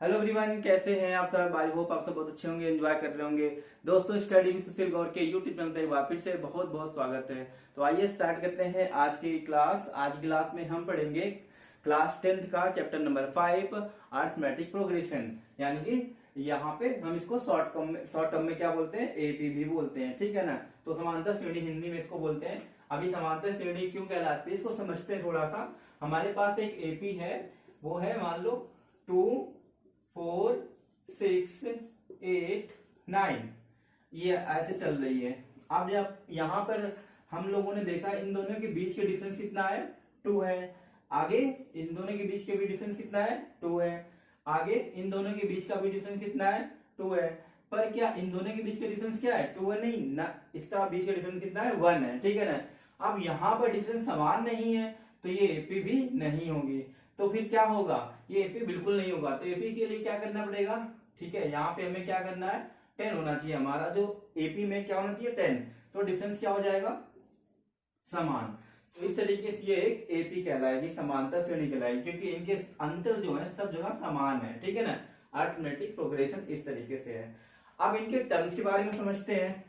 Hello everyone, कैसे हैं आप सब। आई होप आप सब बहुत अच्छे होंगे, एंजॉय कर रहे होंगे। दोस्तों, स्टडी विद सुशील गौर के यूट्यूब चैनल पर एक बार फिर से बहुत बहुत स्वागत है। तो आइए स्टार्ट करते हैं आज की क्लास। आज की क्लास में हम पढ़ेंगे क्लास 10th का चैप्टर नंबर 5 अरिथमेटिक प्रोग्रेशन। यानी कि यहाँ पे हम इसको शॉर्ट टर्म में क्या बोलते हैं, एपी भी बोलते हैं, ठीक है ना। तो समांतर श्रेणी हिंदी में इसको बोलते हैं। अभी समांतर श्रेणी क्यों कहलाती है इसको समझते हैं थोड़ा सा। हमारे पास एक एपी है, वो है मान लो 2 4 6 8 9, ये ऐसे चल रही है। अब जब यहाँ पर हम लोगों ने देखा इन दोनों के बीच के डिफरेंस कितना है, 2 है। आगे इन दोनों के बीच के भी डिफरेंस कितना है, 2 है। आगे इन दोनों के बीच का भी डिफरेंस कितना है, 2 है। पर क्या इन दोनों के बीच का डिफरेंस क्या है, 2 है नहीं ना, इसका बीच का डिफरेंस कितना है, 1 है, ठीक है ना। अब यहाँ पर डिफरेंस समान नहीं है तो ये एपी भी नहीं होगी। तो फिर क्या होगा, ये एपी बिल्कुल नहीं होगा। तो एपी के लिए क्या करना पड़ेगा, ठीक है, यहाँ पे हमें क्या करना है, 10 होना चाहिए। हमारा जो एपी में क्या होना चाहिए, 10। तो डिफरेंस क्या हो जाएगा, समान। तो इस तरीके से ये एक एपी कहलाएगी, समांतर श्रेणी कहलाएगी, क्योंकि इनके अंतर जो है सब जगह समान है, ठीक है ना। अरिथमेटिक प्रोग्रेशन इस तरीके से है। अब इनके टर्म्स के बारे में समझते हैं।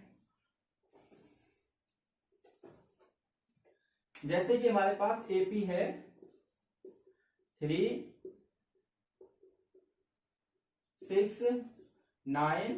जैसे कि हमारे पास एपी है 3 6 9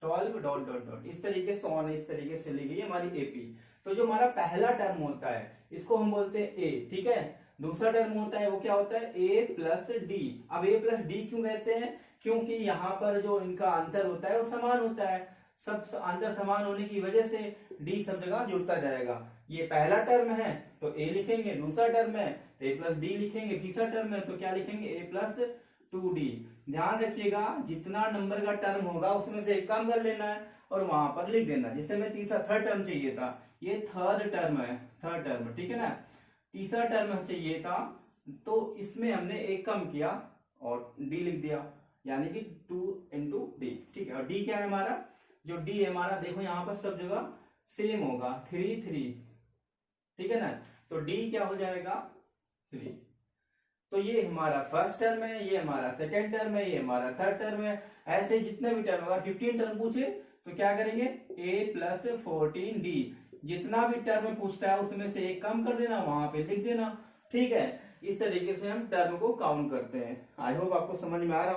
12 डॉट डॉट डॉट, इस तरीके से ऑन, इस तरीके से ली गई हमारी एपी। तो जो हमारा पहला टर्म होता है इसको हम बोलते हैं ए, ठीक है। दूसरा टर्म होता है वो क्या होता है, ए प्लस डी। अब ए प्लस डी क्यों कहते हैं, क्योंकि यहाँ पर जो इनका अंतर होता है वो समान होता है। सब अंतर समान होने की वजह से डी सब जगह जुड़ता जाएगा। ये पहला टर्म है तो ए लिखेंगे, दूसरा टर्म है तो ए प्लस डी लिखेंगे, तीसरा टर्म है तो क्या लिखेंगे, ए प्लस 2d। ध्यान रखिएगा जितना नंबर का टर्म होगा उसमें से एक कम कर लेना है और वहां पर लिख देना। जैसे मैं तीसरा थर्ड टर्म चाहिए था, ये थर्ड टर्म है, थर्ड टर्म, ठीक है ना। तीसरा टर्म चाहिए था तो इसमें हमने एक कम किया और डी लिख दिया, यानी कि 2 इंटू डी, ठीक है। और डी क्या है हमारा, जो डी है हमारा, देखो यहाँ पर सब जगह सेम होगा, 3 3, ठीक है ना। तो डी क्या हो जाएगा, 3। तो ये हमारा फर्स्ट टर्म है, ये हमारा सेकेंड टर्म है, ये हमारा थर्ड टर्म है। ऐसे जितने भी टर्म, अगर 15 टर्म पूछे तो क्या करेंगे, a प्लस 14d। जितना भी टर्म पूछता है उसमें से एक कम कर देना, वहां पे लिख देना, ठीक है। इस तरीके से हम टर्म को काउंट करते हैं। आई होप आपको समझ में आ रहा